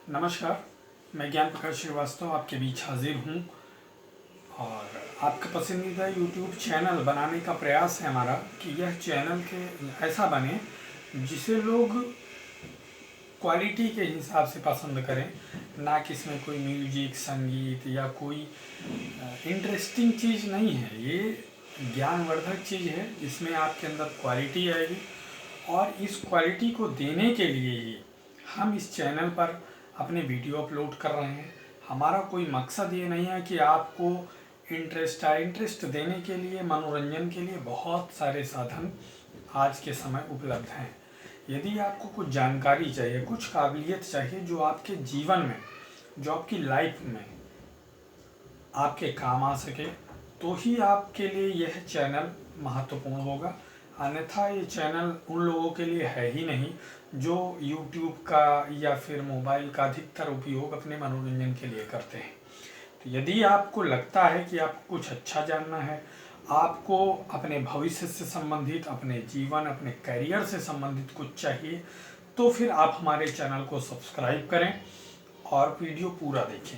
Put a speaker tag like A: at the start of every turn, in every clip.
A: नमस्कार, मैं ज्ञान प्रकाश श्रीवास्तव आपके बीच हाजिर हूँ और आपका पसंदीदा यूट्यूब चैनल बनाने का प्रयास है हमारा कि यह चैनल के ऐसा बने जिसे लोग क्वालिटी के हिसाब से पसंद करें, ना कि इसमें कोई म्यूजिक, संगीत या कोई इंटरेस्टिंग चीज़ नहीं है। ये ज्ञानवर्धक चीज़ है जिसमें आपके अंदर क्वालिटी आएगी और इस क्वालिटी को देने के लिए ही हम इस चैनल पर अपने वीडियो अपलोड कर रहे हैं। हमारा कोई मकसद ये नहीं है कि आपको इंटरेस्ट देने के लिए, मनोरंजन के लिए बहुत सारे साधन आज के समय उपलब्ध हैं। यदि आपको कुछ जानकारी चाहिए, कुछ काबिलियत चाहिए जो आपके जीवन में, जो आपकी लाइफ में आपके काम आ सके, तो ही आपके लिए यह चैनल महत्वपूर्ण होगा। अन्यथा ये चैनल उन लोगों के लिए है ही नहीं जो YouTube का या फिर मोबाइल का अधिकतर उपयोग अपने मनोरंजन के लिए करते हैं। तो यदि आपको लगता है कि आपको कुछ अच्छा जानना है, आपको अपने भविष्य से संबंधित, अपने जीवन, अपने करियर से संबंधित कुछ चाहिए, तो फिर आप हमारे चैनल को सब्सक्राइब करें और वीडियो पूरा देखें।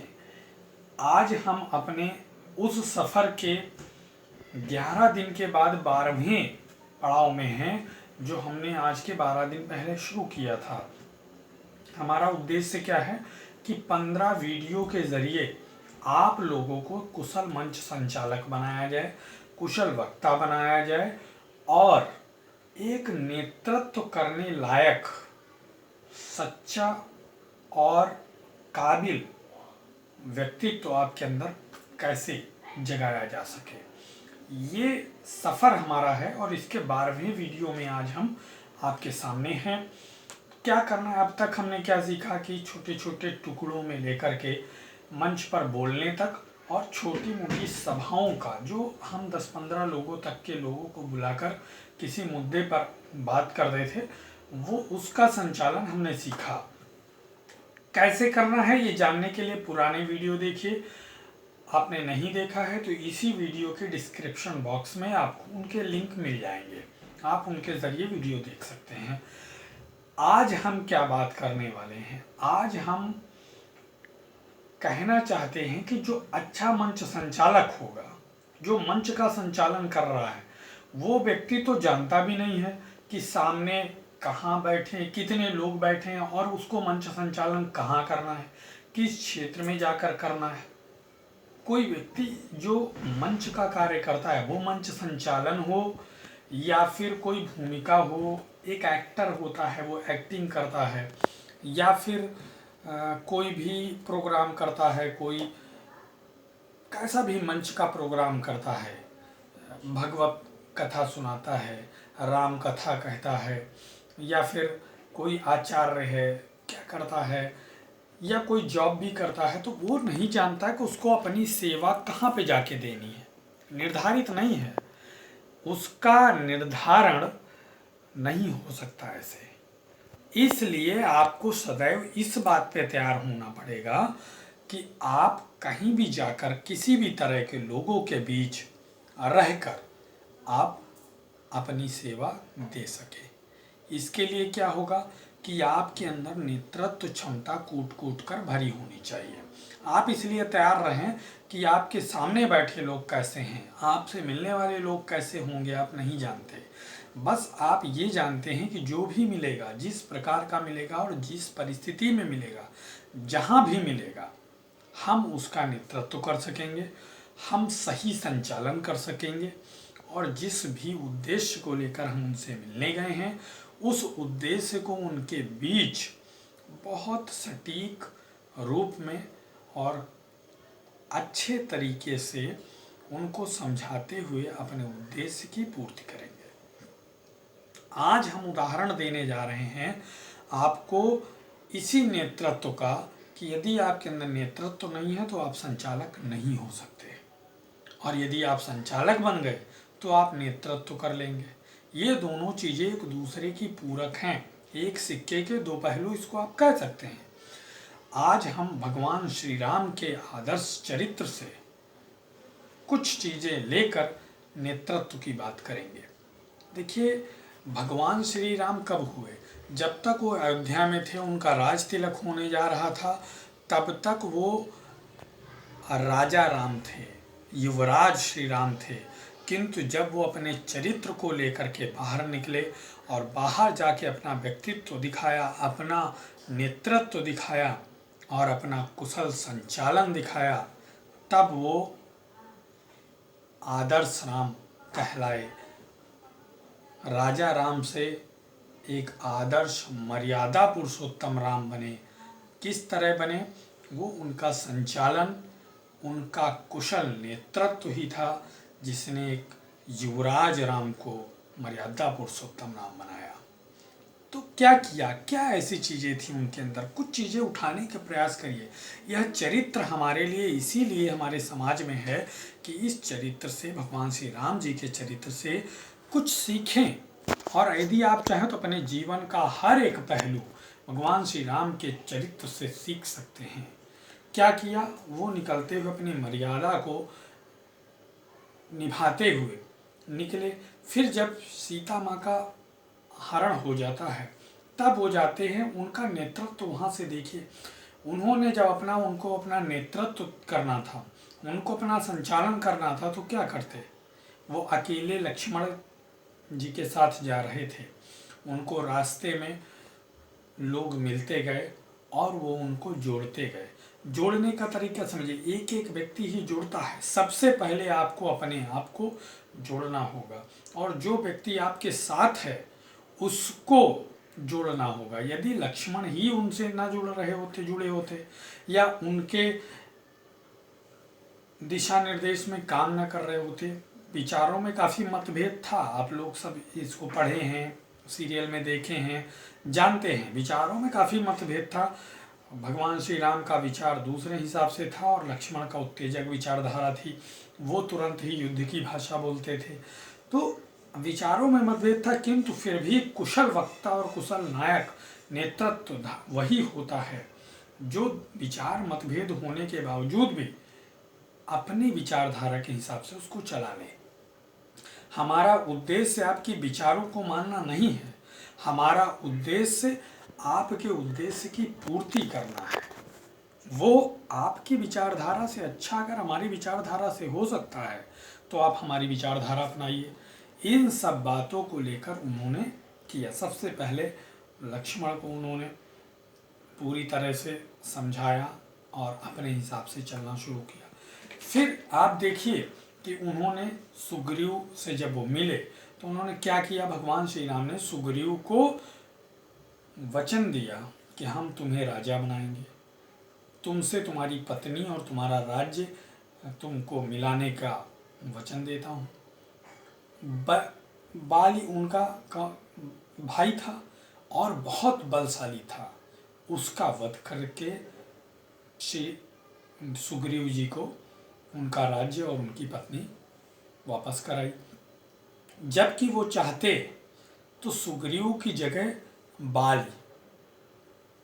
A: आज हम अपने उस सफ़र के 11 दिन के बाद 12वें पड़ाव में हैं जो हमने आज के 12 दिन पहले शुरू किया था। हमारा उद्देश्य क्या है कि 15 वीडियो के ज़रिए आप लोगों को कुशल मंच संचालक बनाया जाए, कुशल वक्ता बनाया जाए और एक नेतृत्व करने लायक, सच्चा और काबिल व्यक्तित्व आपके अंदर कैसे जगाया जा सके। ये सफ़र हमारा है और इसके 12वें वीडियो में आज हम आपके सामने हैं। क्या करना है, अब तक हमने क्या सीखा कि छोटे छोटे टुकड़ों में लेकर के मंच पर बोलने तक और छोटी मोटी सभाओं का, जो हम 10-15 लोगों तक के लोगों को बुलाकर किसी मुद्दे पर बात कर रहे थे, वो उसका संचालन हमने सीखा। कैसे करना है ये जानने के लिए पुराने वीडियो देखिए। आपने नहीं देखा है तो इसी वीडियो के डिस्क्रिप्शन बॉक्स में आपको उनके लिंक मिल जाएंगे, आप उनके ज़रिए वीडियो देख सकते हैं। आज हम क्या बात करने वाले हैं? आज हम कहना चाहते हैं कि जो अच्छा मंच संचालक होगा, जो मंच का संचालन कर रहा है, वो व्यक्ति तो जानता भी नहीं है कि सामने कहाँ बैठे, कितने लोग बैठे हैं और उसको मंच संचालन कहाँ करना है, किस क्षेत्र में जाकर करना है। कोई व्यक्ति जो मंच का कार्य करता है, वो मंच संचालन हो या फिर कोई भूमिका हो, एक एक्टर होता है वो एक्टिंग करता है, या फिर कोई भी प्रोग्राम करता है, कोई कैसा भी मंच का प्रोग्राम करता है, भगवत कथा सुनाता है, राम कथा कहता है, या फिर कोई आचार्य है, क्या करता है, या कोई जॉब भी करता है, तो वो नहीं जानता कि उसको अपनी सेवा कहाँ पे जाके देनी है। निर्धारित नहीं है, उसका निर्धारण नहीं हो सकता ऐसे। इसलिए आपको सदैव इस बात पे तैयार होना पड़ेगा कि आप कहीं भी जाकर किसी भी तरह के लोगों के बीच रहकर आप अपनी सेवा दे सके। इसके लिए क्या होगा कि आपके अंदर नेतृत्व क्षमता कूट कूट कर भरी होनी चाहिए। आप इसलिए तैयार रहें कि आपके सामने बैठे लोग कैसे हैं, आपसे मिलने वाले लोग कैसे होंगे आप नहीं जानते। बस आप ये जानते हैं कि जो भी मिलेगा, जिस प्रकार का मिलेगा और जिस परिस्थिति में मिलेगा, जहाँ भी मिलेगा, हम उसका नेतृत्व कर सकेंगे, हम सही संचालन कर सकेंगे और जिस भी उद्देश्य को लेकर हम उनसे मिलने गए हैं, उस उद्देश्य को उनके बीच बहुत सटीक रूप में और अच्छे तरीके से उनको समझाते हुए अपने उद्देश्य की पूर्ति करेंगे। आज हम उदाहरण देने जा रहे हैं आपको इसी नेतृत्व का कि यदि आपके अंदर नेतृत्व नहीं है तो आप संचालक नहीं हो सकते, और यदि आप संचालक बन गए तो आप नेतृत्व कर लेंगे। ये दोनों चीज़ें एक दूसरे की पूरक हैं, एक सिक्के के दो पहलू इसको आप कह सकते हैं। आज हम भगवान श्री राम के आदर्श चरित्र से कुछ चीज़ें लेकर नेतृत्व की बात करेंगे। देखिए, भगवान श्री राम कब हुए? जब तक वो अयोध्या में थे, उनका राज तिलक होने जा रहा था, तब तक वो राजा राम थे, युवराज श्री राम थे। किंतु जब वो अपने चरित्र को लेकर के बाहर निकले और बाहर जाके अपना व्यक्तित्व दिखाया, अपना नेतृत्व दिखाया और अपना कुशल संचालन दिखाया, तब वो आदर्श राम कहलाए। राजा राम से एक आदर्श मर्यादा पुरुषोत्तम राम बने। किस तरह बने? वो उनका संचालन, उनका कुशल नेतृत्व ही था जिसने एक युवराज राम को मर्यादा पुरुषोत्तम राम बनाया। तो क्या किया, क्या ऐसी चीज़ें थी उनके अंदर? कुछ चीज़ें उठाने का प्रयास करिए। यह चरित्र हमारे लिए इसीलिए हमारे समाज में है कि इस चरित्र से, भगवान श्री राम जी के चरित्र से कुछ सीखें। और यदि आप चाहें तो अपने जीवन का हर एक पहलू भगवान श्री राम के चरित्र से सीख सकते हैं। क्या किया? वो निकलते हुए अपनी मर्यादा को निभाते हुए निकले। फिर जब सीता माँ का हरण हो जाता है, तब वो जाते हैं, उनका नेतृत्व वहाँ से देखिए। उन्होंने जब उनको अपना नेतृत्व करना था, उनको अपना संचालन करना था, तो क्या करते? वो अकेले लक्ष्मण जी के साथ जा रहे थे। उनको रास्ते में लोग मिलते गए और वो उनको जोड़ते गए। जोड़ने का तरीका समझिए, एक एक व्यक्ति ही जुड़ता है। सबसे पहले आपको अपने आप को जोड़ना होगा और जो व्यक्ति आपके साथ है उसको जोड़ना होगा। यदि लक्ष्मण ही उनसे ना जुड़े होते या उनके दिशा निर्देश में काम न कर रहे होते, विचारों में काफ़ी मतभेद था। आप लोग सब इसको पढ़े हैं, सीरियल में देखे हैं, जानते हैं, विचारों में काफ़ी मतभेद था। भगवान श्री राम का विचार दूसरे हिसाब से था और लक्ष्मण का उत्तेजक विचारधारा थी। वो तुरंत ही युद्ध की भाषा बोलते थे। तो विचारों में मतभेद था, किंतु फिर भी कुशल वक्ता और कुशल नायक नेतृत्व वही होता है जो विचार मतभेद होने के बावजूद भी अपनी विचारधारा के हिसाब से उसको चला ले। हमारा उद्देश्य आपके विचारों को मानना नहीं है, हमारा उद्देश्य आपके उद्देश्य की पूर्ति करना है। वो आपकी विचारधारा से अच्छा अगर हमारी विचारधारा से हो सकता है तो आप हमारी विचारधारा अपनाइए। इन सब बातों को लेकर उन्होंने किया। सबसे पहले लक्ष्मण को उन्होंने पूरी तरह से समझाया और अपने हिसाब से चलना शुरू किया। फिर आप देखिए कि उन्होंने सुग्रीव से जब वो मिले तो उन्होंने क्या किया? भगवान श्री राम ने सुग्रीव को वचन दिया कि हम तुम्हें राजा बनाएंगे, तुमसे तुम्हारी पत्नी और तुम्हारा राज्य तुमको मिलाने का वचन देता हूँ। बाली उनका भाई था और बहुत बलशाली था, उसका वध करके श्री सुग्रीव जी को उनका राज्य और उनकी पत्नी वापस कराई। जबकि वो चाहते तो सुग्रीव की जगह बाली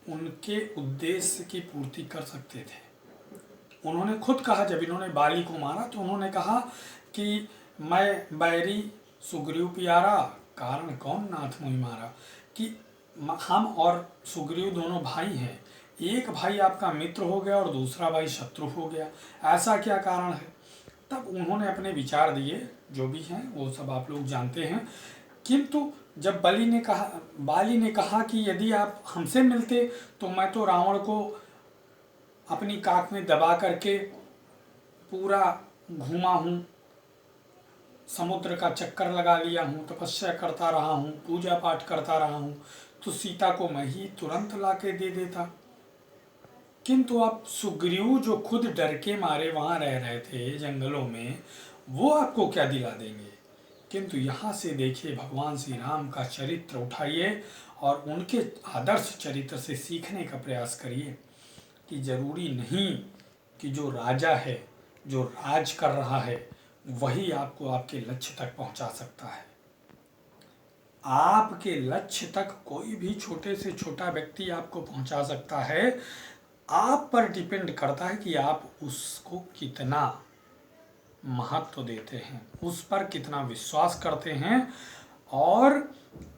A: उनके उद्देश्य की पूर्ति कर सकते थे। उन्होंने खुद कहा, जब इन्होंने बाली को मारा तो उन्होंने कहा कि मैं बैरी सुग्रीव प्यारा, कारण कौन नाथ मुहि मारा, कि हम और सुग्रीव दोनों भाई हैं, एक भाई आपका मित्र हो गया और दूसरा भाई शत्रु हो गया, ऐसा क्या कारण है? तब उन्होंने अपने विचार दिए, जो भी हैं वो सब आप लोग जानते हैं। किंतु जब बाली ने कहा कि यदि आप हमसे मिलते तो मैं तो रावण को अपनी काख में दबा करके पूरा घूमा हूँ, समुद्र का चक्कर लगा लिया हूँ, तपस्या करता रहा हूँ, पूजा पाठ करता रहा हूँ, तो सीता को मैं ही तुरंत लाके दे देता। किंतु आप सुग्रीव जो खुद डर के मारे वहाँ रह रहे थे जंगलों में, वो आपको क्या दिला देंगे? किंतु यहाँ से देखिए, भगवान श्री राम का चरित्र उठाइए और उनके आदर्श चरित्र से सीखने का प्रयास करिए कि जरूरी नहीं कि जो राजा है, जो राज कर रहा है, वही आपको आपके लक्ष्य तक पहुँचा सकता है। आपके लक्ष्य तक कोई भी छोटे से छोटा व्यक्ति आपको पहुँचा सकता है। आप पर डिपेंड करता है कि आप उसको कितना महत्व देते हैं, उस पर कितना विश्वास करते हैं और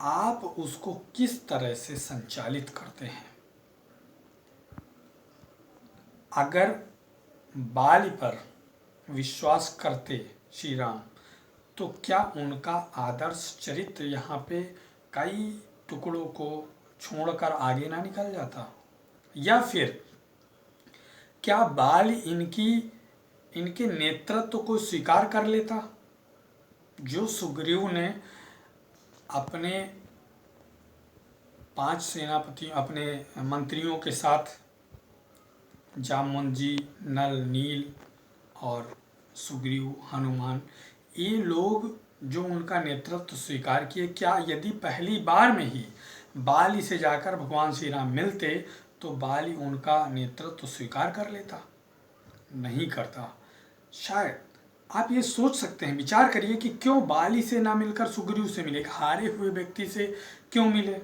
A: आप उसको किस तरह से संचालित करते हैं। अगर बाली पर विश्वास करते श्री राम, तो क्या उनका आदर्श चरित्र यहाँ पे कई टुकड़ों को छोड़कर आगे ना निकल जाता? या फिर क्या बाल इनके नेतृत्व को स्वीकार कर लेता? जो सुग्रीव ने अपने 5 सेनापति अपने मंत्रियों के साथ, जामवंत जी, नल, नील और सुग्रीव, हनुमान, ये लोग जो उनका नेतृत्व स्वीकार किए, क्या यदि पहली बार में ही बाली से जाकर भगवान श्री राम मिलते तो बाली उनका नेतृत्व स्वीकार कर लेता? नहीं करता। शायद आप ये सोच सकते हैं, विचार करिए कि क्यों बाली से ना मिलकर सुग्रीव से मिले, हारे हुए व्यक्ति से क्यों मिले,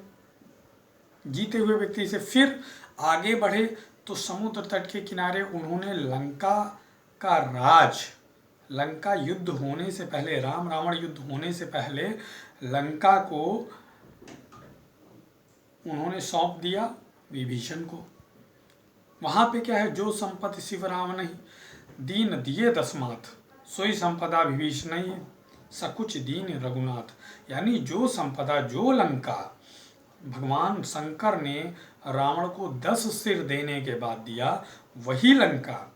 A: जीते हुए व्यक्ति से। फिर आगे बढ़े तो समुद्र तट के किनारे उन्होंने लंका का राज, लंका युद्ध होने से पहले, राम रावण युद्ध होने से पहले लंका को उन्होंने सौंप दिया विभीषण को। वहाँ पे क्या है, जो संपत्ति शिव राम नहीं दीन दिए दसमात, सोई संपदा विभीषण नहीं सकुच दीन रघुनाथ। यानी जो संपदा, जो लंका भगवान शंकर ने रावण को 10 सिर देने के बाद दिया, वही लंका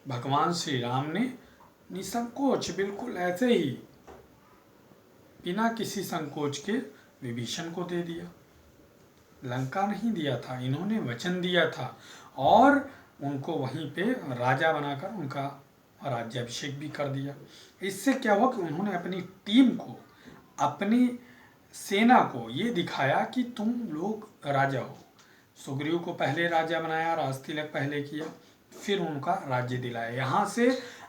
A: भगवान श्री राम ने निसंकोच, बिल्कुल ऐसे ही बिना किसी संकोच के विभीषण को दे दिया। लंका नहीं दिया था, इन्होंने वचन दिया था और उनको वहीं पे राजा बनाकर उनका राज्याभिषेक भी कर दिया। इससे क्या हुआ कि उन्होंने अपनी टीम को, अपनी सेना को ये दिखाया कि तुम लोग राजा हो। सुग्रीव को पहले राजा बनाया, राज तिलक पहले किया, फिर उनका राज्य दिलाया। यहाँ से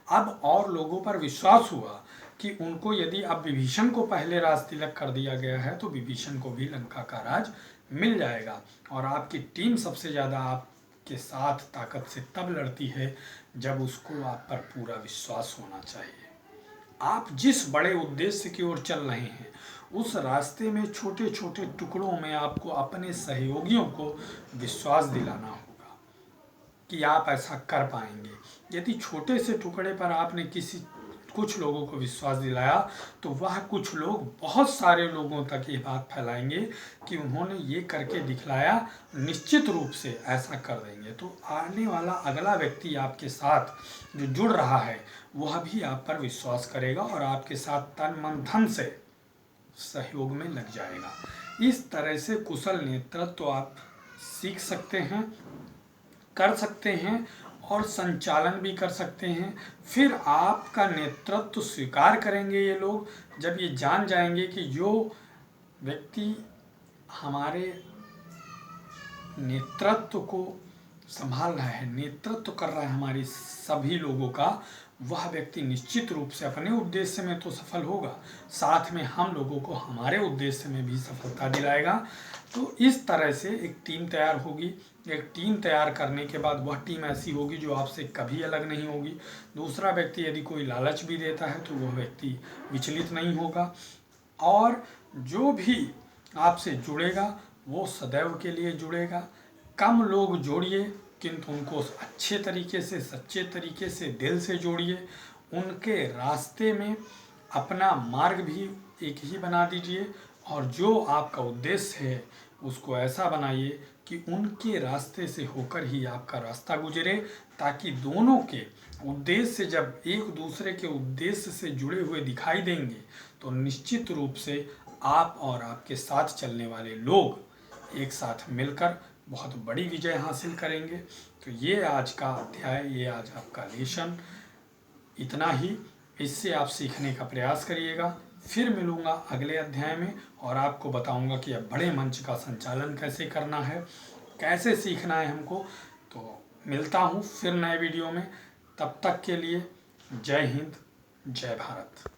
A: अब और लोगों पर विश्वास हुआ कि उनको यदि अब विभीषण को पहले राज तिलक कर दिया गया है तो विभीषण को भी लंका का राज मिल जाएगा। और आपकी टीम सबसे ज़्यादा आपके साथ ताकत से तब लड़ती है जब उसको आप पर पूरा विश्वास होना चाहिए। आप जिस बड़े उद्देश्य की ओर चल रहे हैं, उस रास्ते में छोटे छोटे टुकड़ों में आपको अपने सहयोगियों को विश्वास दिलाना होगा कि आप ऐसा कर पाएंगे। यदि छोटे से टुकड़े पर आपने कुछ लोगों को विश्वास दिलाया तो वह कुछ लोग बहुत सारे लोगों तक ये बात फैलाएंगे कि उन्होंने ये करके दिखलाया, निश्चित रूप से ऐसा कर देंगे। तो आने वाला अगला व्यक्ति आपके साथ जो जुड़ रहा है वह भी आप पर विश्वास करेगा और आपके साथ तन मन धन से सहयोग में लग जाएगा। इस तरह से कुशल नेतृत्व आप सीख सकते हैं, कर सकते हैं और संचालन भी कर सकते हैं। फिर आपका नेतृत्व स्वीकार करेंगे ये लोग जब ये जान जाएंगे कि जो व्यक्ति हमारे नेतृत्व को संभाल रहा है, नेतृत्व कर रहा है हमारी सभी लोगों का, वह व्यक्ति निश्चित रूप से अपने उद्देश्य में तो सफल होगा, साथ में हम लोगों को हमारे उद्देश्य में भी सफलता दिलाएगा। तो इस तरह से एक टीम तैयार होगी। एक टीम तैयार करने के बाद वह टीम ऐसी होगी जो आपसे कभी अलग नहीं होगी। दूसरा व्यक्ति यदि कोई लालच भी देता है तो वह व्यक्ति विचलित नहीं होगा और जो भी आपसे जुड़ेगा वो सदैव के लिए जुड़ेगा। कम लोग जोड़िए किंतु उनको अच्छे तरीके से, सच्चे तरीके से, दिल से जोड़िए। उनके रास्ते में अपना मार्ग भी एक ही बना दीजिए और जो आपका उद्देश्य है उसको ऐसा बनाइए कि उनके रास्ते से होकर ही आपका रास्ता गुजरे, ताकि दोनों के उद्देश्य जब एक दूसरे के उद्देश्य से जुड़े हुए दिखाई देंगे तो निश्चित रूप से आप और आपके साथ चलने वाले लोग एक साथ मिलकर बहुत बड़ी विजय हासिल करेंगे। तो ये आज का अध्याय, ये आज आपका लेसन इतना ही। इससे आप सीखने का प्रयास करिएगा। फिर मिलूँगा अगले अध्याय में और आपको बताऊंगा कि अब बड़े मंच का संचालन कैसे करना है, कैसे सीखना है हमको। तो मिलता हूँ फिर नए वीडियो में, तब तक के लिए जय हिंद, जय भारत।